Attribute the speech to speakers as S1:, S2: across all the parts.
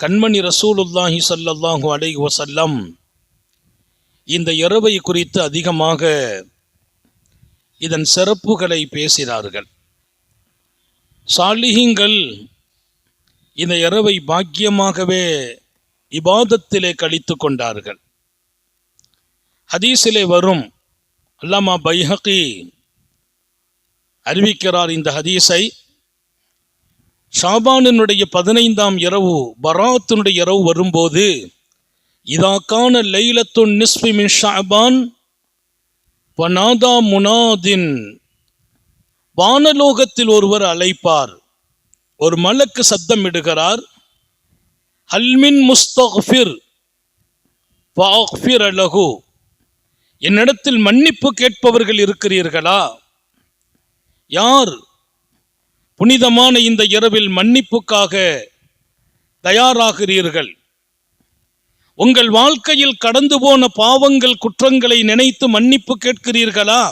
S1: கண்மணி ரசூலுல்லாஹி ஸல்லல்லாஹு அலைஹி வஸல்லம் இந்த இரவை குறித்து அதிகமாக இதன் சிறப்புகளை பேசினார்கள். சாலிஹீன்கள் இந்த இரவை பாக்கியமாகவே இபாதத்திலே கழித்து கொண்டார்கள். ஹதீஸிலே வரும், அல்லாமா பைஹகி அறிவிக்கிறார் இந்த ஹதீஸை. ஷாபானினுடைய 15ஆம் இரவு, பராத்தினுடைய இரவு வரும்போது, இதா கான லைலத்துன் நிஸ்ஃபி மின் ஷஅபான் வநாதா முனாதின், வானலோகத்தில் ஒருவர் அழைப்பார், ஒரு மலக்கு சத்தம் இடுகிறார், ஹல்மின் முஸ்தக்ஃபிர் ஃபஅக்ஃபிர லஹு, என்னிடத்தில் மன்னிப்பு கேட்பவர்கள் இருக்கிறீர்களா? யார் புனிதமான இந்த இரவில் மன்னிப்புக்காக தயாராகிறீர்கள்? உங்கள் வாழ்க்கையில் கடந்து போன பாவங்கள் குற்றங்களை நினைத்து மன்னிப்பு கேட்கிறீர்களா?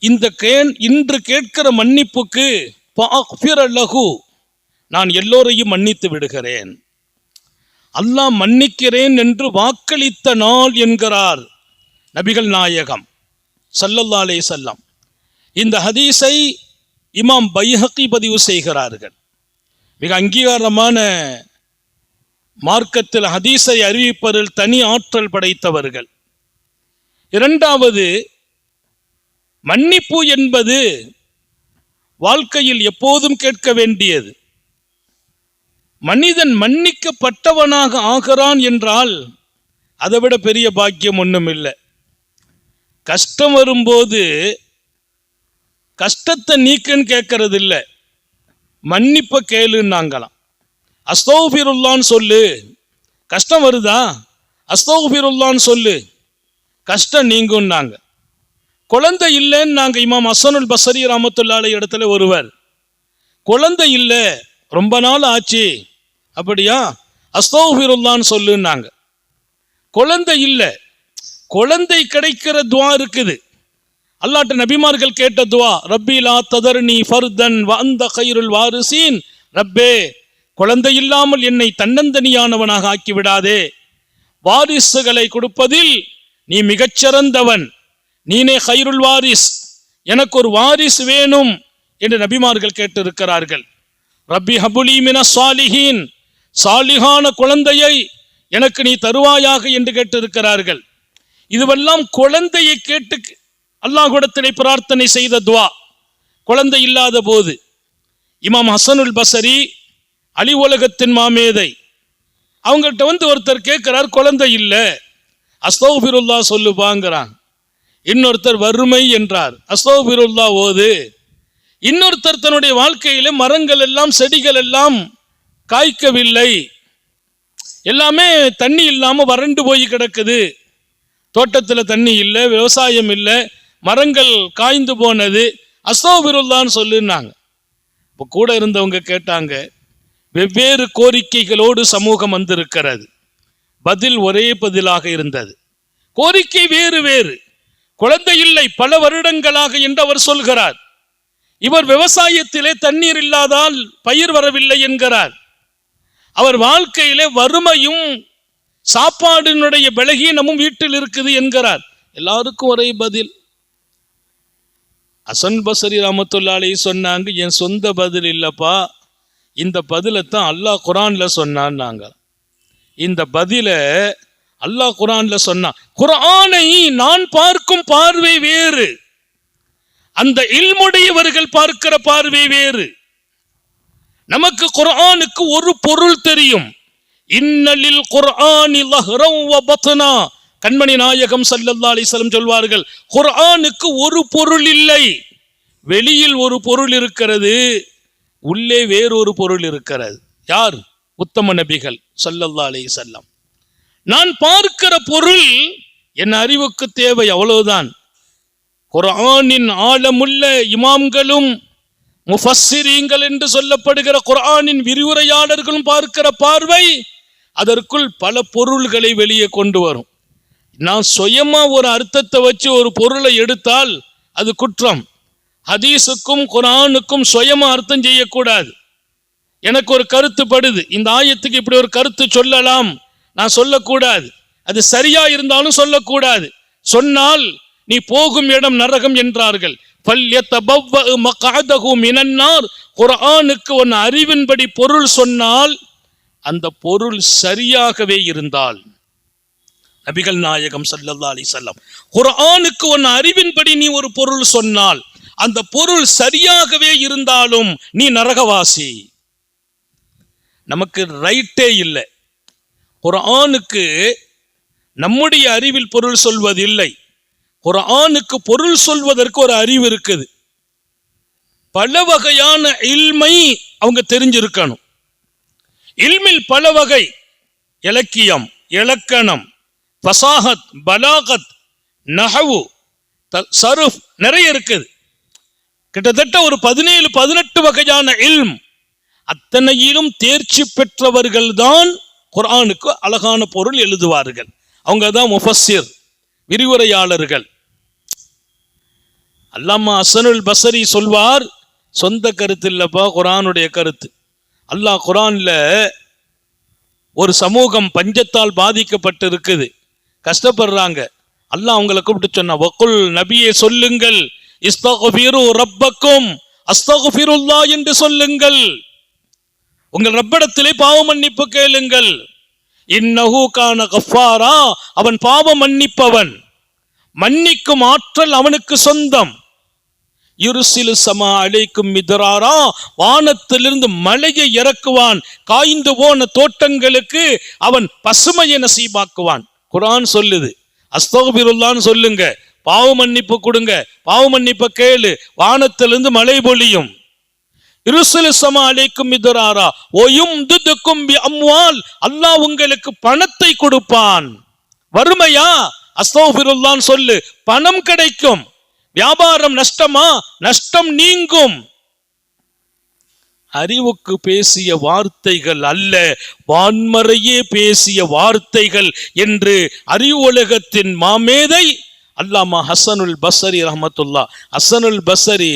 S1: இன்று கேட்கிற மன்னிப்புக்கு ஃபஅக்ஃபிர லஹு, நான் எல்லோரையும் மன்னித்து விடுகிறேன். அல்லாஹ் மன்னிக்கிறேன் என்று வாக்களித்த நாள் என்கிறார் நபிகள் நாயகம் ஸல்லல்லாஹு அலைஹி வஸல்லம். இந்த ஹதீஸை இமாம் பைஹகி பதிவு செய்கிறார்கள். மிக அங்கீகாரமான மார்க்கத்தில் ஹதீஸை அறிவிப்பதில் தனி ஆற்றல் படைத்தவர்கள். இரண்டாவது, மன்னிப்பு என்பது வாழ்க்கையில் எப்போதும் கேட்க வேண்டியது. மனிதன் மன்னிக்கப்பட்டவனாக ஆகிறான் என்றால் அதைவிட பெரிய பாக்கியம் ஒன்றும் இல்லை. கஷ்டம் வரும்போது கஷ்டத்தை நீக்குன்னு கேட்கறது இல்லை, மன்னிப்பை கேளுன்னாங்களாம். அஸ்தக்ஃபிருல்லான்னு சொல்லு, கஷ்டம் வருதா, அஸ்தக்ஃபிருல்லான்னு சொல்லு, கஷ்டம் நீங்குன்னாங்க. குழந்தை இல்லைன்னு நாங்கள் இமாம் ஹஸனுல் பஸ்ரி ரஹ்மத்துல்லாஹி அலைஹி இடத்துல ஒருவர், குழந்தை இல்லை ரொம்ப நாள் ஆச்சு, அப்படியா, அஸ்தக்ஃபிருல்லான்னு சொல்லுன்னாங்க. குழந்தை இல்லை, குழந்தை கிடைக்கிற துவா இருக்குது. அல்லாஹ்ட்ட நபிமார்கள் கேட்ட துவா, ரப்பி லா ததர்னி ஃபர்தன் வ அன்த கைருல் வாரிசீன், ரப்பே குழந்தை இல்லாமல் என்னை தன்னந்தனியானவனாக ஆக்கிவிடாதே, வாரிசுகளை கொடுப்பதில் நீ மிகச்சிறந்தவன், நீனே கைருல் வாரிஸ், எனக்கு ஒரு வாரிசு வேணும் என்று நபிமார்கள் கேட்டிருக்கிறார்கள். ரப்பி ஹபுலி மின சாலிஹீன், சாலிஹான குழந்தையை எனக்கு நீ தருவாயாக என்று கேட்டிருக்கிறார்கள். இதுவெல்லாம் குழந்தையை கேட்டு அல்லாஹ்விடத்திலே பிரார்த்தனை செய்த துவா. குழந்தை இல்லாத போது இமாம் ஹஸனுல் பஸ்ரி, அலி உலகத்தின் மாமேதை, அவங்கள்ட்ட ஒருத்தர் கேட்கிறார், குழந்தை இல்லை, அஸ்தக்ஃபிருல்லாஹ் சொல்லுப்பாங்கிறாங்க. இன்னொருத்தர் வறுமை என்றார், அஸ்தக்ஃபிருல்லாஹ் ஓது. இன்னொருத்தர் தன்னுடைய வாழ்க்கையில மரங்கள் எல்லாம் செடிகள் எல்லாம் காய்க்கவில்லை, எல்லாமே தண்ணி இல்லாம வறண்டு போய் கிடக்குது, தோட்டத்துல தண்ணி இல்லை, விவசாயம் இல்லை, மரங்கள் காய்ந்து போனது, அஸ்தக்ஃபிருல்லாஹ்னு சொல்லுனாங்க. இப்போ கூட இருந்தவங்க கேட்டாங்க, வெவ்வேறு கோரிக்கைகளோடு சமூகம் வந்திருக்கிறது, பதில் ஒரே பதிலாக இருந்தது. கோரிக்கை வேறு வேறு. குழந்தை இல்லை பல வருடங்களாக என்று அவர் சொல்கிறார். இவர் விவசாயத்திலே தண்ணீர் இல்லாதால் பயிர் வரவில்லை என்கிறார். அவர் வாழ்க்கையிலே வறுமையும் சாப்பாடினுடைய பலகீனமும் வீட்டில் இருக்குது என்கிறார். எல்லாருக்கும் ஒரே பதில். ஹஸன் பஸ்ரி ரஹ்மத்துல்லாஹி அலைஹி சொன்னாங்க, என் சொந்த பதில் இல்லப்பா, இந்த பதிலைத்தான் அல்லாஹ் குர்ஆன்ல சொன்னான்னாங்க. இந்த பதில அல்லாஹ் குர்ஆன்ல சொன்னான். குர்ஆனை நான் பார்க்கும் பார்வை வேறு, அந்த இல்முடையவர்கள் பார்க்கிற பார்வை வேறு. நமக்கு குர்ஆனுக்கு ஒரு பொருள் தெரியும். இன்னலில் குர்ஆனி லஹ்ரன் வ பத்னா, கண்மணி நாயகம் ஸல்லல்லாஹு அலைஹி வஸல்லம் சொல்வார்கள், குர்ஆனுக்கு ஒரு பொருள் இல்லை, வெளியில் ஒரு பொருள் இருக்கிறது, உள்ளே வேறொரு பொருள் இருக்கிறது. யார்? உத்தம நபிகள் ஸல்லல்லாஹு அலைஹி வஸல்லம். நான் பார்க்கிற பொருள் என் அறிவுக்கு தேவை, அவ்வளவுதான். குர்ஆனின் ஆழமுள்ள இமாம்களும் முஃபஸ்ஸிரீன்கள் என்று சொல்லப்படுகிற குர்ஆனின் விரிவுரையாளர்களும் பார்க்கிற பார்வை அதற்குள் பல பொருள்களை வெளியே கொண்டு வரும். நான் சுயமா ஒரு அர்த்தத்தை வச்சு ஒரு பொருளை எடுத்தால் அது குற்றம். ஹதீஸுக்கும் குர்ஆனுக்கும் சுயமா அர்த்தம் செய்யக்கூடாது. எனக்கு ஒரு கருத்து படுது, இந்த ஆயத்துக்கு இப்படி ஒரு கருத்து சொல்லலாம், நான் சொல்லக்கூடாது, அது சரியா இருந்தாலும் சொல்லக்கூடாது, சொன்னால் நீ போகும் இடம் நரகம் என்றார்கள். குர்ஆனுக்கு உன் அறிவின்படி பொருள் சொன்னால் அந்த பொருள் சரியாகவே இருந்தால், நபிகள் நாயகம் ஸல்லல்லாஹு அலைஹி வஸல்லம், குர்ஆனுக்கு உன் அறிவின்படி நீ ஒரு பொருள் சொன்னால் அந்த பொருள் சரியாகவே இருந்தாலும் நீ நரகவாசி. நமக்கு ரைட்டே இல்லை, குர்ஆனுக்கு நம்முடைய அறிவில் பொருள் சொல்வதில்லை, குர்ஆனுக்கு பொருள் சொல்வதற்கு ஒரு அறிவு இருக்குது. பல வகையான இல்மை அவங்க தெரிஞ்சிருக்கணும். இல்மில் பல வகை, இலக்கியம், இலக்கணம், ஃபசாஹத், பலாகத், நஹவு, சர்ஃப், நிறைய இருக்குது. கிட்டத்தட்ட ஒரு 17-18 வகையான இல்ம். அத்தனையிலும் தேர்ச்சி பெற்றவர்கள் தான் குர்ஆனுக்கு அழகான பொருள் எழுதுவார்கள். அவங்க தான் முஃபஸ்ஸிர், விரிவுரையாளர்கள். அல்லாமா ஹஸனுல் பஸரி சொல்வார், சொந்த கருத்து இல்லப்பா, குர்ஆனுடைய கருத்து. அல்லாஹ் குர்ஆன்ல ஒரு சமூகம் பஞ்சத்தால் பாதிக்கப்பட்டு இருக்குது, கஷ்டப்படுறாங்க. அல்லாஹ் அவங்களை கூப்பிட்டு சொன்னா, வகுல், நபியே சொல்லுங்கள், இஸ்தக்ஃபிரு ரப்பக்கும், அஸ்தக்ஃபிருல்லாஹ் என்று சொல்லுங்கள், உங்கள் ரப்பிடத்திலே பாவ மன்னிப்பு கேளுங்கள். இன்னஹு கான கஃபாரா, அவன் பாவ மன்னிப்பவன், மன்னிக்கும் ஆற்றல் அவனுக்கு சொந்தம். யுர்சிலு ஸமா அலைக்கும் மித்ராரா, வானத்திலிருந்து மழையை இறக்குவான், காய்ந்து போன தோட்டங்களுக்கு அவன் பசுமையை நசீபாக்குவான். குர்ஆன் சொல்லுது, அஸ்தக்பிருல்லாஹ்னு சொல்லுங்க, பாவ மன்னிப்பு கொடுங்க, பாவ மன்னிப்பை கேளு, வானத்திலிருந்து மழை பொழியும். யுர்சிலு ஸமா அலைக்கும் மித்ராரா வயும்துதுக்கும் பிஅம்வால், அல்லாஹ் உங்களுக்கு பணத்தை கொடுப்பான். வறுமையா, அஸ்தக்பிருல்லாஹ்னு சொல்லு, பணம் கிடைக்கும். வியாபாரம் நஷ்டமா, நஷ்டம் நீங்கும். அறிவுக்கு பேசிய வார்த்தைகள் அல்ல, வான்மறையே பேசிய வார்த்தைகள் என்று அறிவு உலகத்தின் மாமேதை அல்லாமா ஹஸனுல் பஸரி ரஹ்மத்துல்லாஹ். ஹஸனுல் பஸரி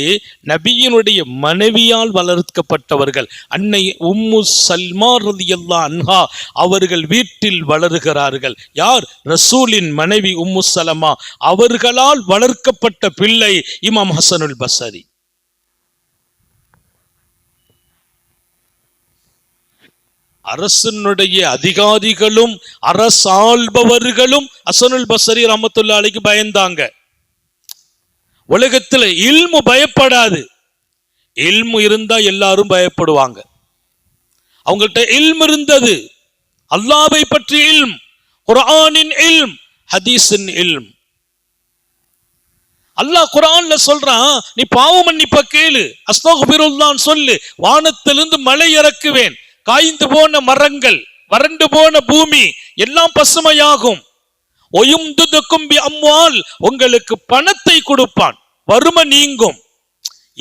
S1: நபியினுடைய மனைவியால் வளர்க்கப்பட்டவர்கள். அன்னை உம்மு சல்மா ரலியல்லாஹு அன்ஹா அவர்கள் வீட்டில் வளர்கிறார்கள். யார்? ரசூலின் மனைவி உம்மு சலமா அவர்களால் வளர்க்கப்பட்ட பிள்ளை இமாம் ஹஸனுல் பஸரி. அரசனுடைய அதிகாரிகளும் அரசாள்பவர்களும் ஹஸனுல் பஸரி ரஹ்மத்துல்லாஹி அலைஹி பயந்தாங்க. உலகத்துல இல்மு பயப்படாது, இல்மு இருந்தா எல்லாரும் பயப்படுவாங்க. அவங்கள்ட்ட இல்மு இருந்தது, அல்லாஹ்வை பற்றி இல்ம், குர்ஆனின் இல்ம், ஹதீஸின் இல்ம். அல்லாஹ் குர்ஆன்ல சொல்றான், நீ பாவ மன்னிப்பை கேளு, அஸ்தக்பிருல்லாஹ்னு சொல்லு, வானத்திலிருந்து மழை இறக்குவேன், காய்ந்து போன மரங்கள், வறண்டு போன பூமி எல்லாம் பசுமையாகும். ஒயும்துதுக்கும் பிஅம்வால், உங்களுக்கு பணத்தை கொடுப்பான், வறுமை நீங்கும்.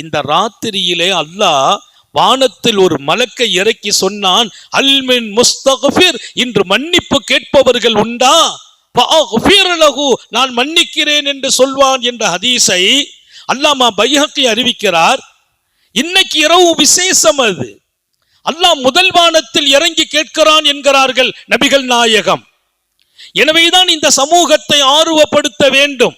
S1: இந்த ராத்திரியிலே அல்லாஹ் வானத்தில் ஒரு மலக்கை இறக்கி சொன்னான், அல்மின் முஸ்தக்ஃபிர், இன்று மன்னிப்பு கேட்பவர்கள் உண்டா? ஃபஅக்ஃபிர் லஹு, நான் மன்னிக்கிறேன் என்று சொல்வான் என்ற ஹதீஸை அல்லாமா பைஹக்கி அறிவிக்கிறார். இன்னைக்கு இரவு விசேஷம், அது அல்லாஹ் முதல் வானத்தில் இறங்கி கேட்கிறான் என்கிறார்கள் நபிகள் நாயகம். எனவேதான் இந்த சமூகத்தை ஆர்வப்படுத்த வேண்டும்,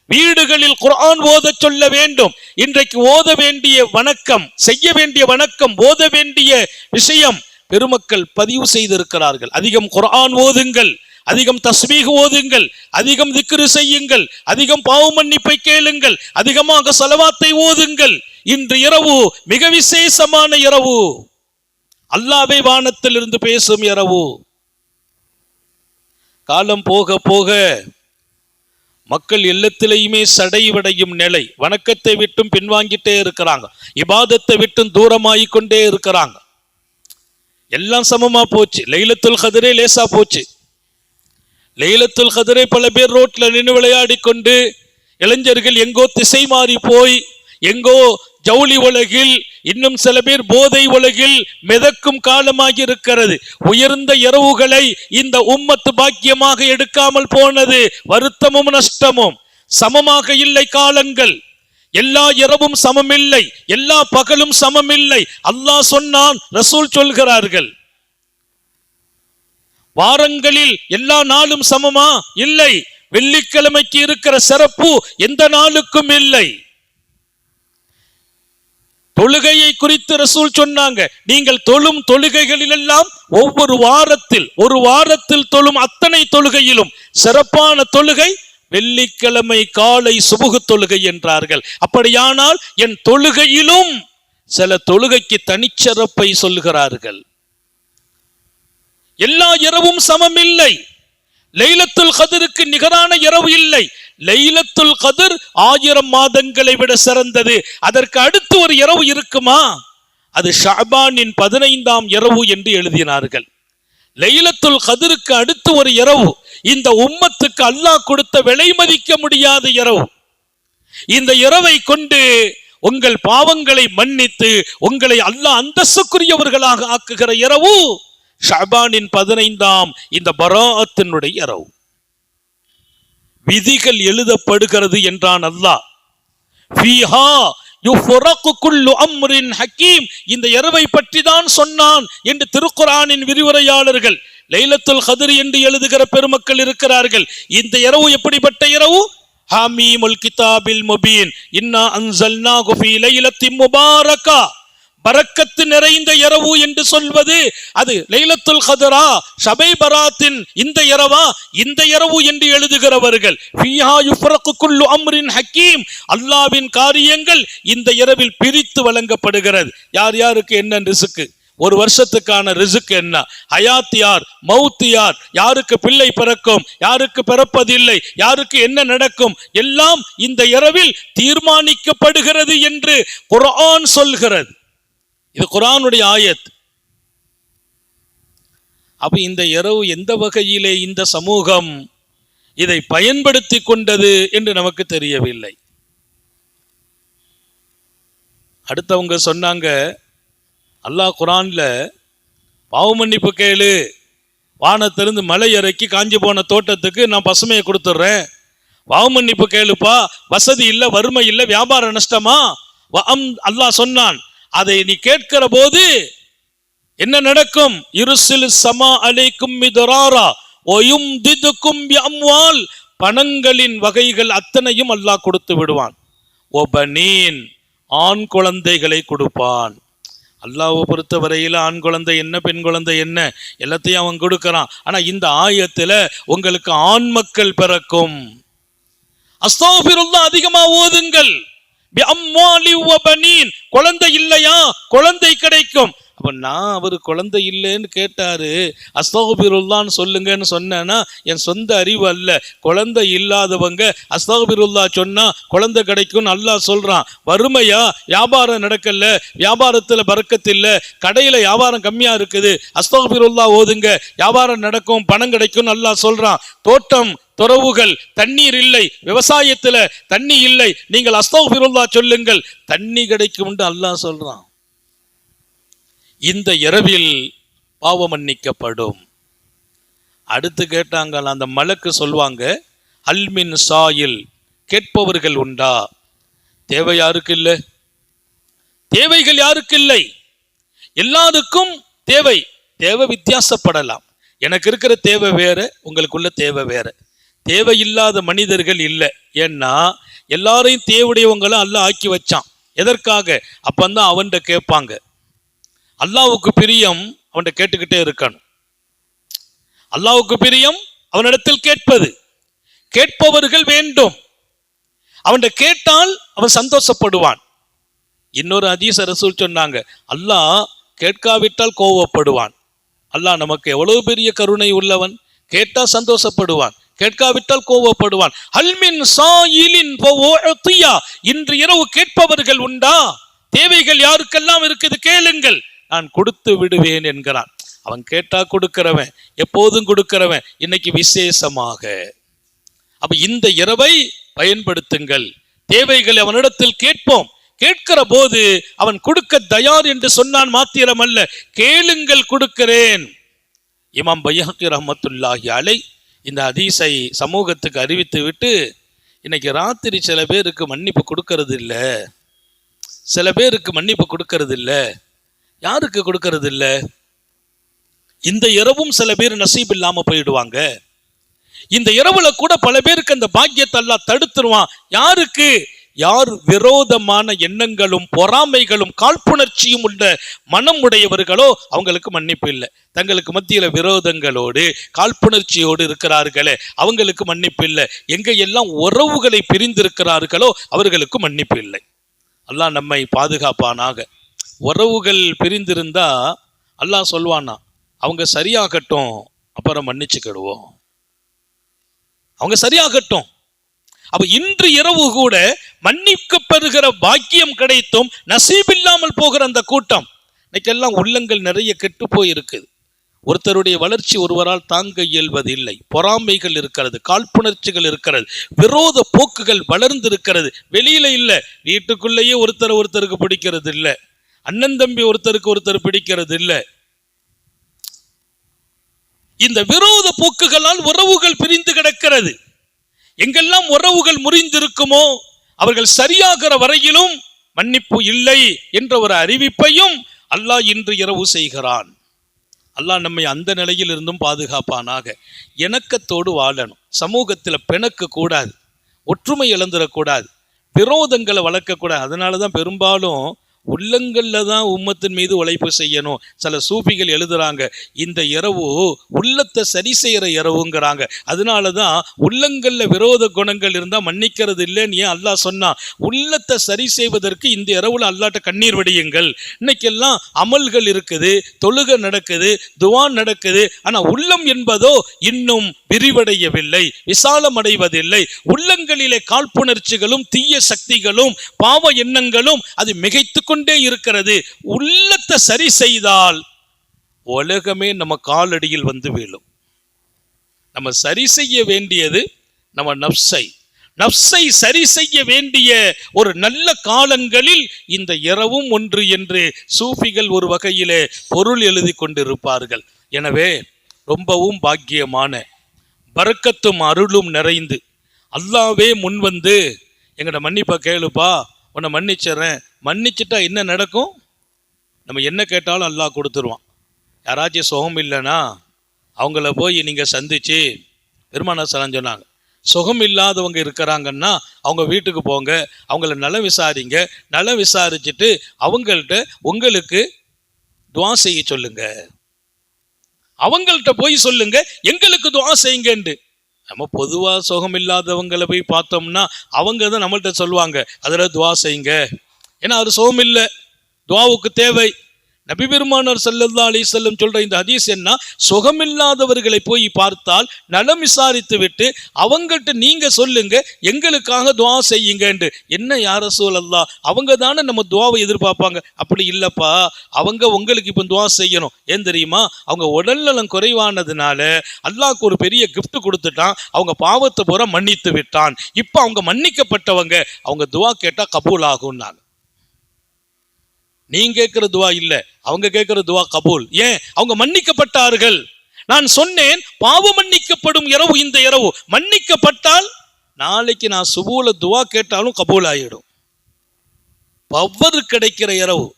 S1: வீடுகளில் குர்ஆன் ஓத சொல்ல வேண்டும். இன்றைக்கு ஓத வேண்டிய வணக்கம், செய்ய வேண்டிய வணக்கம், ஓத வேண்டிய விஷயம் பெருமக்கள் பதிவு செய்திருக்கிறார்கள். அதிகம் குர்ஆன் ஓதுங்கள், அதிகம் தஸ்பீஹ் ஓதுங்கள், அதிகம் திக்ரு செய்யுங்கள், அதிகம் பாவ மன்னிப்பை கேளுங்கள், அதிகமாக ஸலவாத்தை ஓதுங்கள். இன்று இரவு மிக விசேஷமான இரவு, அல்லாஹ்வே வானத்தில் இருந்து பேசும் இரவு. காலம் போக போக மக்கள் எல்லாத்திலையுமே சடைவடையும் நிலை, வணக்கத்தை விட்டும் பின்வாங்கிட்டே இருக்கிறாங்க, இபாதத்தை விட்டும் தூரமாயிக்கொண்டே இருக்கிறாங்க. எல்லாம் சமமா போச்சு. லைலத்துல் கத்ரே லேசா போச்சு. லைலத்துல் கத்ரே பல பேர் ரோட்ல நின்று விளையாடி கொண்டு, இளைஞர்கள் எங்கோ திசை மாறி போய், எங்கோ ஜவுளி உலகில், இன்னும் சில பேர் போதை உலகில் மிதக்கும் காலமாகி இருக்கிறது. உயர்ந்த இரவுகளை இந்த உம்மத்து பாக்கியமாக எடுக்காமல் போனது வருத்தமும் நஷ்டமும். சமமாக இல்லை காலங்கள். எல்லா இரவும் சமமில்லை, எல்லா பகலும் சமமில்லை. அல்லாஹ் சொன்னான், ரசூல் சொல்கிறார்கள். வாரங்களில் எல்லா நாளும் சமமா? இல்லை. வெள்ளிக்கிழமைக்கு இருக்கிற சிறப்பு எந்த நாளுக்கும் இல்லை. தொழுகையை குறித்து ரசூல் சொன்னாங்க, நீங்கள் தொழும் தொழுகைகளில் எல்லாம் ஒரு வாரத்தில் தொழும் அத்தனை தொழுகையிலும் சிறப்பான தொழுகை வெள்ளிக்கிழமை காலை சுபுகு தொழுகை என்றார்கள். அப்படியானால் என் தொழுகையிலும் சில தொழுகைக்கு தனிச்சிறப்பை சொல்கிறார்கள். எல்லா இரவும் சமமில்லை. லைலத்துல் கத்ருக்கு நிகரான இரவு இல்லை. லைலத்துல் கத்ர் 1000 மாதங்களை விட சிறந்தது. அதற்கு அடுத்து ஒரு இரவு இருக்குமா? அது ஷஅபானின் 15ஆம் இரவு என்று எழுதினார்கள். லைலத்துல் கத்ருக்கு அடுத்து ஒரு இரவு, இந்த உம்மத்துக்கு அல்லாஹ் கொடுத்த விலை மதிக்க முடியாத இரவு. இந்த இரவை கொண்டு உங்கள் பாவங்களை மன்னித்து உங்களை அல்லாஹ் அந்தஸ்துக்குரியவர்களாக ஆக்குகிற இரவு ஷஅபானின் 15ஆம் இந்த பராஅத்தினுடைய இரவு. விதிகள் எழுதப்படுகிறது என்றான் அல்லாஹ். ஃபீஹா யுஃபரகு குல்லு அம்ரின் ஹக்கீம். இந்த இரவை பற்றி தான் சொன்னான் என்று திருக்குர்ஆனின் விரிவுரையாளர்கள், லைலத்துல் கத்ர் என்று எழுதுகிற பெருமக்கள் இருக்கிறார்கள். இந்த இரவு எப்படிப்பட்ட இரவு? ஹாமீமுல் கிதாபில் முபீன் இன்னா அன்ஸல்னாஹு ஃபீ லைலத்தின் முபாரகா. பரக்கத்து நிறைந்த இரவு என்று சொல்வது அது லைலத்துல் கத்ரா, ஷபை பராத்தின் இந்த இரவா? இந்த இரவு என்று எழுதுகிறவர்கள் ஃபீஹா யுஃபரகு குல்லு அம்ரின் ஹக்கீம். அல்லாஹ்வின் காரியங்கள் இந்த இரவில் பிரித்து வழங்கப்படுகிறது. யார் யாருக்கு என்ன ரிஸ்க், ஒரு வருஷத்துக்கான ரிஸ்க் என்ன, ஹயாத் யார், மவுத் யார், யாருக்கு பிள்ளை பிறக்கும், யாருக்கு பிறப்பதில்லை, யாருக்கு என்ன நடக்கும், எல்லாம் இந்த இரவில் தீர்மானிக்கப்படுகிறது என்று குர்ஆன் சொல்கிறது. இது குர்ஆனுடைய ஆயத். அப்ப இந்த இரவு எந்த வகையிலே இந்த சமூகம் இதை பயன்படுத்தி கொண்டது என்று நமக்கு தெரியவில்லை. அடுத்தவங்க சொன்னாங்க, அல்லாஹ் குர்ஆன்ல பாவ மன்னிப்பு கேளு, வானத்திலிருந்து மலை இறக்கி காஞ்சி போன தோட்டத்துக்கு நான் பசுமையை கொடுத்துட்றேன், பாவ மன்னிப்பு கேளுப்பா, வசதி இல்லை, வறுமை இல்லை, வியாபார நஷ்டமா, அல்லாஹ் சொன்னான். அதை நீ கேட்கிற போது என்ன நடக்கும்? யுர்சில் ஸமா அலைக்கும் மிதராரா வ யும்திதுக்கும் பிஅம்வால். பணங்களின் வகைகள் அத்தனையும் அல்லாஹ் கொடுத்து விடுவான். வ பனீன், ஆண் குழந்தைகளை கொடுப்பான். அல்லாஹ்வை பொறுத்த வரையில் ஆண் குழந்தை என்ன, பெண் குழந்தை என்ன, எல்லாத்தையும் அவன் கொடுக்கறான். ஆனா இந்த ஆயத்துல உங்களுக்கு ஆண் மக்கள் பிறக்கும். அஸ்தக்ஃபிருல்லாஹ் அதிகமா ஓதுங்கள். குழந்தை இல்லையா? குழந்தை கிடைக்கும். அப்ப நான் அவர் குழந்தை இல்லைன்னு கேட்டாரு, அஸ்தக்ஃபிருல்லாஹ்னு சொல்லுங்கன்னு சொன்னேன்னா என் சொந்த அறிவு அல்ல. குழந்தை இல்லாதவங்க அஸ்தக்ஃபிருல்லாஹ் சொன்னா குழந்தை கிடைக்கும்னு அல்லாஹ் சொல்றான். வறுமையா? வியாபாரம் நடக்கல, வியாபாரத்துல பரக்கத்து இல்ல, கடையில வியாபாரம் கம்மியா இருக்குது, அஸ்தக்ஃபிருல்லாஹ் ஓதுங்க, வியாபாரம் நடக்கும், பணம் கிடைக்கும்னு அல்லாஹ் சொல்றான். தோட்டம் துறவுகள், தண்ணீர் இல்லை, விவசாயத்துல தண்ணி இல்லை, நீங்கள் அஸ்தக்ஃபிருல்லாஹ் சொல்லுங்கள், தண்ணி கிடைக்கும் அல்லாஹ் சொல்றான். இந்த இரவில் பாவ மன்னிக்கப்படும். அடுத்து கேட்டாங்க, அந்த மலக்கு சொல்வாங்க, அல்மின் சாயில், கேட்பவர்கள் உண்டா? தேவை யாருக்கு இல்லை? தேவைகள் யாருக்கு இல்லை? எல்லாருக்கும் தேவை. தேவை வித்தியாசப்படலாம். எனக்கு இருக்கிற தேவை வேற, உங்களுக்குள்ள தேவை வேற. தேவையில்லாத மனிதர்கள் இல்லை. ஏன்னா எல்லாரையும் தேவையுடையவங்களை அல்லாஹ் ஆக்கி வச்சான். எதற்காக? அப்பந்தான் அவன்கிட்ட கேட்பாங்க. அல்லாஹ்வுக்கு பிரியம் அவன்கிட்ட கேட்டுக்கிட்டே இருக்கணும். அல்லாஹ்வுக்கு பிரியம் அவனிடத்தில் கேட்பது. கேட்பவர்கள் வேண்டும். அவன்கிட்ட கேட்டால் அவன் சந்தோஷப்படுவான். இன்னொரு ஹதீஸ் ரசூல் சொன்னாங்க, அல்லாஹ் கேட்காவிட்டால் கோவப்படுவான். அல்லாஹ் நமக்கு எவ்வளவு பெரிய கருணை உள்ளவன். கேட்டா சந்தோஷப்படுவான், கேட்காவிட்டால் கோவப்படுவான். அல்மின் சாயிலின் ஃபஉதியா. இன்று இரவு கேட்பவர்கள் உண்டா? தேவைகள் யாருக்கெல்லாம் இருக்குது கேளுங்கள், நான் கொடுத்து விடுவேன் என்கிறான். அவன் கேட்டா கொடுக்கிறவன், எப்போதும் கொடுக்கிறவன், இன்னைக்கு விசேஷமாக. அப்ப இந்த இரவை பயன்படுத்துங்கள். தேவைகளை அவனிடத்தில் கேட்போம். கேட்கிற போது அவன் கொடுக்க தயார் என்று சொன்னான் மாத்திரமல்ல, கேளுங்கள் கொடுக்கிறேன். இமாம் பைஹக்கி ரஹ்மத்துல்லாஹி அலைஹ் இந்த ஹதீஸை சமூகத்துக்கு அறிவித்து விட்டு இன்னைக்கு ராத்திரி சில பேருக்கு மன்னிப்பு கொடுக்கறது இல்ல, சில பேருக்கு மன்னிப்பு கொடுக்கறது இல்ல. யாருக்கு கொடுக்கறது இல்ல? இந்த இரவும் சில பேர் நசீப் இல்லாம போயிடுவாங்க. இந்த இரவுல கூட பல பேருக்கு அந்த பாக்கியத்தை அல்லாஹ் தடுத்துருவான். யாருக்கு? யார் விரோதமான எண்ணங்களும் பொறாமைகளும் காழ்ப்புணர்ச்சியும் உள்ள மனம் உடையவர்களோ அவங்களுக்கு மன்னிப்பு இல்லை. தங்களுக்கு மத்தியில விரோதங்களோடு காழ்ப்புணர்ச்சியோடு இருக்கிறார்களே அவங்களுக்கு மன்னிப்பு இல்லை. எங்க எல்லாம் உறவுகளை பிரிந்திருக்கிறார்களோ அவர்களுக்கு மன்னிப்பு இல்லை. அல்லாஹ் நம்மை பாதுகாப்பானாக. உறவுகள் பிரிந்திருந்தா அல்லாஹ் சொல்வானா, அவங்க சரியாகட்டும், அப்புறம் மன்னிச்சுக்கிடுவோம், அவங்க சரியாகட்டும். அப்ப இன்று இரவு கூட மன்னிக்கப்படுகிற பாக்கியம் கிடைத்தும் நசீபில்லாமல் போகிற அந்த கூட்டம், இன்னைக்கெல்லாம் உள்ளங்கள் நிறைய கெட்டு போயிருக்குது. ஒருத்தருடைய வளர்ச்சி ஒருவரால் தாங்க இயல்வது இல்லை. பொறாமைகள் இருக்கிறது, காழ்ப்புணர்ச்சிகள் இருக்கிறது, விரோத போக்குகள் வளர்ந்து இருக்கிறது. வெளியில இல்லை, வீட்டுக்குள்ளேயே ஒருத்தருக்கு பிடிக்கிறது இல்லை, அண்ணன் தம்பி ஒருத்தருக்கு ஒருத்தர் பிடிக்கிறது இல்லை. இந்த விரோத போக்குகளால் உறவுகள் பிரிந்து கிடக்கிறது. எங்கெல்லாம் உறவுகள் முறிந்திருக்குமோ அவர்கள் சரியாகிற வரையிலும் மன்னிப்பு இல்லை என்ற ஒரு அறிவிப்பையும் அல்லாஹ் இன்று இரவு செய்கிறான். அல்லாஹ் நம்மை அந்த நிலையில் இருந்தும் பாதுகாப்பானாக. இணக்கத்தோடு வாழணும். சமூகத்தில் பிணக்கு கூடாது, ஒற்றுமை இழந்துடக்கூடாது, விரோதங்களை வளர்க்கக்கூடாது. அதனால தான் பெரும்பாலும் உள்ளங்களில் தான் உம்மத்தின் மீது உழைப்பு செய்யணும். சில சூஃபிகள் எழுதுறாங்க, இந்த இரவு உள்ளத்தை சரி செய்கிற இரவுங்கிறாங்க. அதனால தான் உள்ளங்களில் விரோத குணங்கள் இருந்தால் மன்னிக்கிறது இல்லைன்னு ஏன் அல்லாஹ் சொன்னா? உள்ளத்தை சரி செய்வதற்கு இந்த இரவுல அல்லாட்ட கண்ணீர் வடியுங்கள். இன்னைக்கெல்லாம் அமல்கள் இருக்குது, தொழுகை நடக்குது, துவா நடக்குது, ஆனால் உள்ளம் என்பதோ இன்னும் விரிவடையவில்லை, விசாலம் அடைவதில்லை. உள்ளங்களிலே காழ்ப்புணர்ச்சிகளும் தீய சக்திகளும் பாவ எண்ணங்களும் அது மிகைத்து கொண்டே இருக்கிறது. உள்ளத்தை சரி செய்தால் உலகமே நம்ம காலடியில் வந்து வீழும். நம்ம சரி செய்ய வேண்டியது நம்ம நப்சை சரி செய்ய வேண்டிய ஒரு நல்ல காலங்களில் இந்த இரவும் ஒன்று என்று சூஃபிகள் ஒரு வகையிலே பொருள் எழுதி கொண்டிருப்பார்கள். எனவே ரொம்பவும் பாக்கியமான பரக்கத்தும் அருளும் நிறைந்து அல்லாவே முன்வந்து எங்கட மன்னிப்பை கேளுப்பா, உன்னை மன்னிச்சிடறேன். மன்னிச்சுட்டா என்ன நடக்கும்? நம்ம என்ன கேட்டாலும் அல்லாஹ் கொடுத்துருவான். யாராச்சும் சுகம் இல்லைன்னா அவங்கள போய் நீங்கள் சந்திச்சு, பெருமானார் ஸல்லல்லாஹு அலைஹி வஸல்லம் சொன்னாங்க, சுகம் இல்லாதவங்க இருக்கிறாங்கன்னா அவங்க வீட்டுக்கு போங்க, அவங்கள நலம் விசாரிங்க, நலம் விசாரிச்சுட்டு அவங்கள்ட்ட உங்களுக்கு துஆ செய்ய சொல்லுங்க, அவங்கள்ட்ட போய் சொல்லுங்க எங்களுக்கு துஆ செய்யுங்கன்னு. நம்ம பொதுவாக சுகம் இல்லாதவங்களை போய் பார்த்தோம்னா அவங்க தான் நம்மள்கிட்ட சொல்லுவாங்க, அதில் துஆ செய்யுங்க. ஏன்னா அது சுகம் இல்லை, துஆவுக்கு தேவை. நபி பெருமானார் ஸல்லல்லாஹு அலைஹி வஸல்லம் சொல்ற இந்த ஹதீஸ் என்ன? சுகமில்லாதவர்களை போய் பார்த்தால் நலம் விசாரித்து விட்டு அவங்கள்ட்ட நீங்க சொல்லுங்க எங்களுக்காக துஆ செய்யுங்கன்னு. என்ன யா ரசூலல்லாஹ், அவங்க தானே நம்ம துஆவை எதிர்பார்ப்பாங்க. அப்படி இல்லப்பா, அவங்க உங்களுக்கு இப்போ துஆ செய்யணும். ஏன் தெரியுமா? அவங்க உடல்நலம் குறைவானதுனால அல்லாஹ்க்கு ஒரு பெரிய கிஃப்ட் கொடுத்துட்டான், அவங்க பாவத்தை பூரா மன்னித்து விட்டான். இப்போ அவங்க மன்னிக்கப்பட்டவங்க, அவங்க துஆ கேட்டா கபூல் ஆகும்னாங்க. நீங்க கேட்கிற துவா இல்ல, அவங்க கேட்கிற துவா கபூல். ஏன்? அவங்க மன்னிக்கப்பட்டார்கள். நான் சொன்னேன் பாவம் மன்னிக்கப்படும் இரவு இந்த இரவு. மன்னிக்கப்பட்டால் நாளைக்கு நான் சுபூல துவா கேட்டாலும் கபூல் ஆகிடும். பவர் கிடைக்கிற இரவு.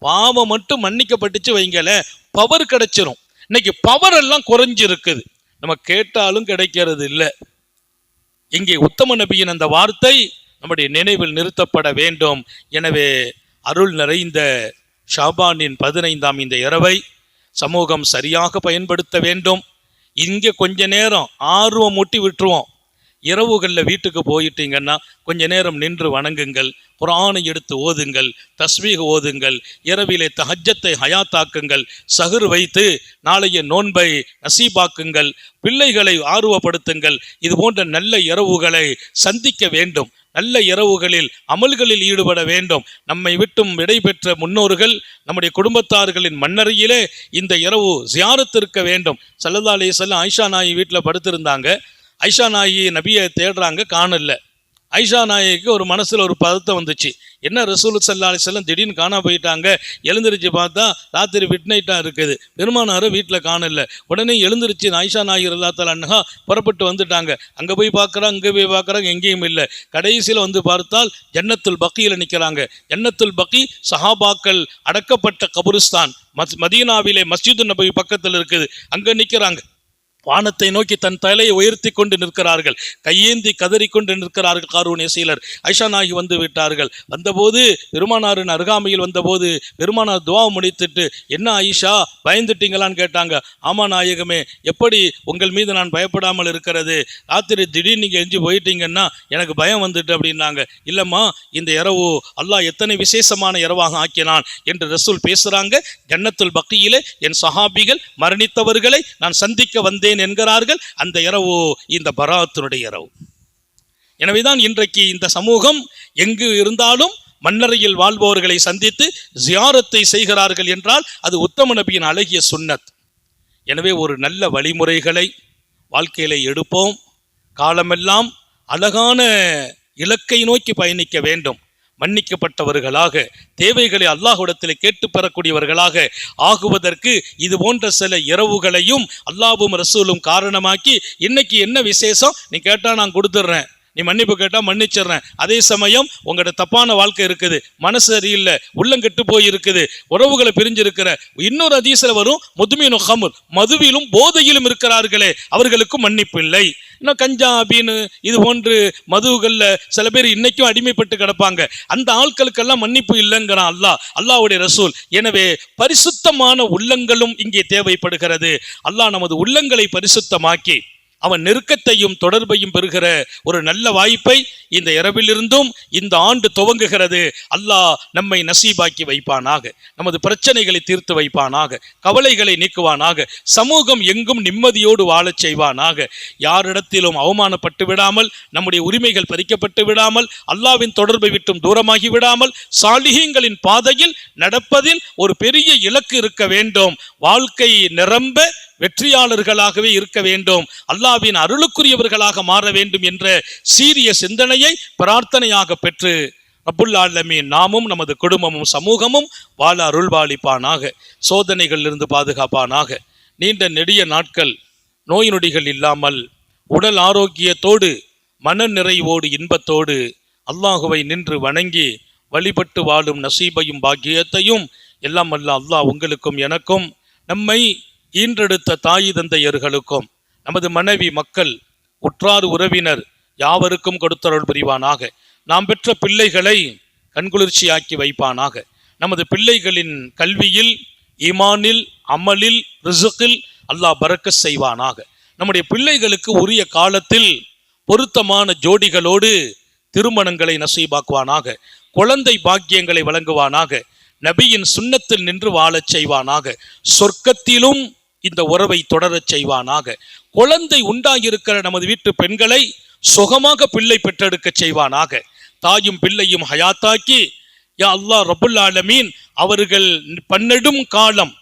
S1: பாவம் மட்டும் மன்னிக்கப்பட்டுச்சு வைங்கள, பவர் கிடைச்சிரும். இன்னைக்கு பவர் எல்லாம் குறைஞ்சிருக்குது, நம்ம கேட்டாலும் கிடைக்கிறது இல்லை. இங்கே உத்தம நபியின் அந்த வார்த்தை நம்முடைய நினைவில் நிறுத்தப்பட வேண்டும். எனவே அருள் நிறைந்த ஷாபானின் 15ஆம் இந்த இரவை சமூகம் சரியாக பயன்படுத்த வேண்டும். இங்கே கொஞ்ச நேரம் ஆர்வம் மூட்டி விட்டுருவோம். இரவுகளில் வீட்டுக்கு போயிட்டீங்கன்னா கொஞ்ச நேரம் நின்று வணங்குங்கள், குர்ஆனை எடுத்து ஓதுங்கள், தஸ்பீஹ் ஓதுங்கள், இரவிலே தஹஜ்ஜத்தை ஹயாத்தாக்குங்கள், சஹர் வைத்து நாளைய நோன்பை நசீபாக்குங்கள், பிள்ளைகளை ஆர்வப்படுத்துங்கள். இது போன்ற நல்ல இரவுகளை சந்திக்க வேண்டும். நல்ல இரவுகளில் அமல்களில் ஈடுபட வேண்டும். நம்மை விட்டும் விடைபெற்ற முன்னோர்கள் நம்முடைய குடும்பத்தார்களின் மண்ணறையிலே இந்த இரவு ஜியாரத்திருக்க வேண்டும். ஸல்லல்லாஹு அலைஹி வஸல்லம் ஆயிஷா நாயி வீட்டில் படுத்திருந்தாங்க. ஆயிஷா நாயி நபியை தேடுறாங்க, காணல. ஆயிஷா நாயிக்கு ஒரு மனசில் ஒரு பதத்தை வந்துச்சு, என்ன ரசூல் ஸல்லல்லாஹு அலைஹி வஸல்லம் திடீர்னு காணா போயிட்டாங்க. எழுந்திருச்சு பார்த்தா ராத்திரி மிட் நைட்டாக இருக்குது. பெருமானாரை வீட்டில் காணல. உடனே எழுந்திருச்சு ஆயிஷா நாயகி ரலியல்லாஹு தஆலா அன்ஹா புறப்பட்டு வந்துட்டாங்க. அங்கே போய் பார்க்குறாங்க, இங்கே போய் பார்க்குறாங்க, எங்கேயும் இல்லை. கடைசியில் வந்து பார்த்தால் ஜன்னத்துல் பக்கியில் நிற்கிறாங்க. ஜன்னத்துல் பக்கி சஹாபாக்கள் அடக்கப்பட்ட கபுரிஸ்தான், மதீனாவிலே மஸ்ஜிது நபவி பக்கத்தில் இருக்குது. அங்கே நிற்கிறாங்க. வானத்தை நோக்கி தன் தலையை உயர்த்தி கொண்டு நிற்கிறார்கள். கையேந்தி கதறிக்கொண்டு நிற்கிறார்கள் காரூணிய சீலர். ஆயிஷா நாயகி வந்து விட்டார்கள். வந்தபோது பெருமானாரின் அருகாமையில் வந்தபோது பெருமானார் துவா முடித்துட்டு, என்ன ஆயிஷா பயந்துட்டீங்களான்னு கேட்டாங்க. ஆமா நாயகமே, எப்படி உங்கள் மீது நான் பயப்படாமல் இருக்கிறது? ராத்திரி திடீர்னு நீங்கள் எஞ்சி போயிட்டீங்கன்னா எனக்கு பயம் வந்துட்டு அப்படின்னாங்க. இல்லைம்மா, இந்த இரவு அல்லாஹ் எத்தனை விசேஷமான இரவாக ஆக்கினான் என்று ரசூல் பேசுகிறாங்க. ஜன்னத்துல் பக்கியிலே என் சஹாபிகள் மரணித்தவர்களை நான் சந்திக்க வந்தேன் என்கிறார்கள். அந்த இரவு இந்த பராத்தினுடைய இரவு. எனவேதான் இன்றைக்கு இந்த சமூகம் எங்கு இருந்தாலும் மன்னரையில் வாழ்பவர்களை சந்தித்து ஜியாரத்தை செய்கிறார்கள் என்றால் அது உத்தம நபியின் அழகிய சுன்னத். எனவே ஒரு நல்ல வழிமுறைகளை வாழ்க்கையில எடுப்போம். காலமெல்லாம் அழகான இலக்கை நோக்கி பயணிக்க வேண்டும். மன்னிக்கப்பட்டவர்களாக, தேவைகளை அல்லாஹ்விடத்தில் கேட்டு பெறக்கூடியவர்களாக ஆகுவதற்கு இது போன்ற சில இரவுகளையும் அல்லாஹ்வும் ரசூலும் காரணமாக்கி, இன்னைக்கு என்ன விசேஷம் நீ கேட்டா நான் கொடுத்துட்றேன், நீ மன்னிப்பு கேட்டா மன்னிச்சிடுறேன். அதே சமயம் உங்களோட தப்பான வாழ்க்கை இருக்குது, மனசு சரியில்லை, உள்ளங்கெட்டு போய் இருக்குது, உறவுகளை பிரிஞ்சிருக்கிற. இன்னொரு ஹதீஸ்ல வரும், முதுமீனு ஹம்ர், மதுவிலும் போதையிலும் இருக்கிறார்களே அவர்களுக்கும் மன்னிப்பு இல்லை. இன்னும் கஞ்சா அப்படின்னு இது போன்று மதுவுகள்ல சில பேர் இன்னைக்கும் அடிமைப்பட்டு கிடப்பாங்க. அந்த ஆட்களுக்கெல்லாம் மன்னிப்பு இல்லைங்கிறான் அல்லாஹ்வுடைய ரசூல். எனவே பரிசுத்தமான உள்ளங்களும் இங்கே தேவைப்படுகிறது. அல்லாஹ் நமது உள்ளங்களை பரிசுத்தமாக்கி அவன் நெருக்கத்தையும் தொடர்பையும் பெறுகிற ஒரு நல்ல வாய்ப்பை இந்த இரவிலிருந்தும் இந்த ஆண்டு துவங்குகிறது. அல்லாஹ் நம்மை நசீபாக்கி வைப்பானாக, நமது பிரச்சனைகளை தீர்த்து வைப்பானாக, கவலைகளை நீக்குவானாக, சமூகம் எங்கும் நிம்மதியோடு வாழச் செய்வானாக. யாரிடத்திலும் அவமானப்பட்டு விடாமல், நம்முடைய உரிமைகள் பறிக்கப்பட்டு விடாமல், அல்லாஹ்வின் தொடர்பை விட்டும் தூரமாகி விடாமல், சாலிஹீன்களின் பாதையில் நடப்பதில் ஒரு பெரிய இலக்கு இருக்க வேண்டும். வாழ்க்கை நிரம்ப வெற்றியாளர்களாகவே இருக்க வேண்டும். அல்லாஹ்வின் அருளுக்குரியவர்களாக மாற வேண்டும் என்ற சீரிய சிந்தனையை பிரார்த்தனையாக பெற்று ரப்புல் ஆலமீன் நாமும் நமது குடும்பமும் சமூகமும் வாழ அருள்பாலிப்பானாக. சோதனைகளிலிருந்து பாதுகாப்பானாக. நீண்ட நெடிய நாட்கள் நோய் நொடிகள் இல்லாமல் உடல் ஆரோக்கியத்தோடு மன நிறைவோடு இன்பத்தோடு அல்லாஹுவை நின்று வணங்கி வழிபட்டு வாழும் நசீபையும் பாக்கியத்தையும் எல்லாம் வல்ல அல்லாஹ் உங்களுக்கும் எனக்கும், நம்மை ஈன்றெடுத்த தாய் தந்தையர்களுக்கும், நமது மனைவி மக்கள் உற்றார் உறவினர் யாவருக்கும் கொடுத்தருள் புரிவானாக. நாம் பெற்ற பிள்ளைகளை கண்குளிர்ச்சியாக்கி வைப்பானாக. நமது பிள்ளைகளின் கல்வியில், ஈமானில், அமலில், ரிசுக்கில் அல்லாஹ் பரக்கத் செய்வானாக. நம்முடைய பிள்ளைகளுக்கு உரிய காலத்தில் பொருத்தமான ஜோடிகளோடு திருமணங்களை நசீபாக்குவானாக. குழந்தை பாக்கியங்களை வழங்குவானாக. நபியின் சுன்னத்தில் நின்று வாழச் செய்வானாக. சொர்க்கத்திலும் இந்த உறவை தொடரச் செய்வானாக. குழந்தை உண்டாகியிருக்கிற நமது வீட்டு பெண்களை சுகமாக பிள்ளை பெற்றெடுக்க செய்வானாக. தாயும் பிள்ளையும் ஹயாத்தாக்கி யா அல்லாஹ் ரப்புல் ஆலமீன் அவர்கள் பன்னெடும் காலம்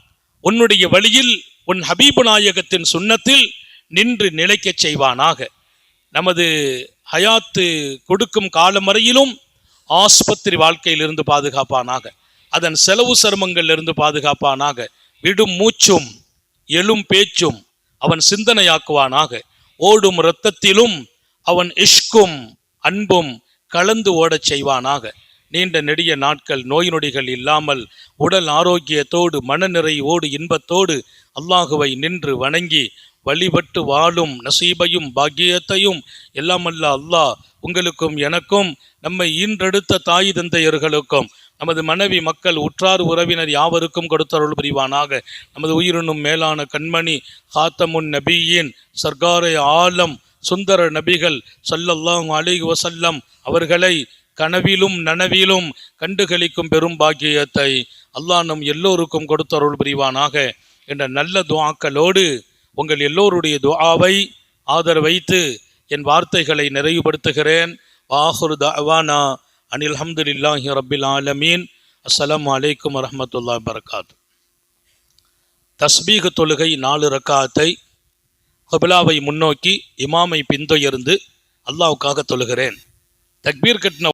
S1: உன்னுடைய வழியில் உன் ஹபீபு நாயகத்தின் சுன்னத்தில் நின்று நிலைக்கச் செய்வானாக. நமது ஹயாத்து கொடுக்கும் காலம் வரையிலும் ஆஸ்பத்திரி வாழ்க்கையிலிருந்து பாதுகாப்பானாக. அதன் செலவு சிரமங்களிலிருந்து பாதுகாப்பானாக. விடும் மூச்சும் எழும் பேச்சும் அவன் சிந்தனையாக்குவானாக. ஓடும் இரத்தத்திலும் அவன் இஷ்கும் அன்பும் கலந்து ஓடச் செய்வானாக. நீண்ட நெடிய நாட்கள் நோய் நொடிகள் இல்லாமல் உடல் ஆரோக்கியத்தோடு மன நிறைவோடு இன்பத்தோடு அல்லாஹுவை நின்று வணங்கி வழிபட்டு வாழும் நசீபையும் பாக்கியத்தையும் எல்லாம் அல்ல அல்லாஹ் உங்களுக்கும் எனக்கும், நம்மை ஈன்றெடுத்த தாய் தந்தையர்களுக்கும், நமது மனைவி மக்கள் உற்றார் உறவினர் யாவருக்கும் கொடுத்தருள் புரிவானாக. நமது உயிரினும் மேலான கண்மணி ஹாத்தமுன் நபியின் சர்க்காரை ஆலம் சுந்தர நபிகள் ஸல்லல்லாஹு அலைஹி வஸல்லம் அவர்களை கனவிலும் நனவிலும் கண்டுகளிக்கும் பெரும் பாக்கியத்தை அல்லாஹ் நம் எல்லோருக்கும் கொடுத்தருள் புரிவானாக என்ற நல்ல துஆக்களோடு உங்கள் எல்லோருடைய துஆவை ஆதரவைத்து என் வார்த்தைகளை நிறைவுபடுத்துகிறேன். ஆஹிரு தஅவானா அனில் ஹம்துலில்லாஹி ரப்பில் ஆலமீன். அஸ்ஸலாமு அலைக்கும் வரஹ்மத்துல்லாஹி வபரகாத்துஹு. தஸ்பீஹ் தொழுகை 4 ரக்காத்தை கிப்லாவை முன்னோக்கி இமாமை பின்தொடர்ந்து அல்லாஹ்வுக்காக தொழுகிறேன். தக்பீர் கட்டின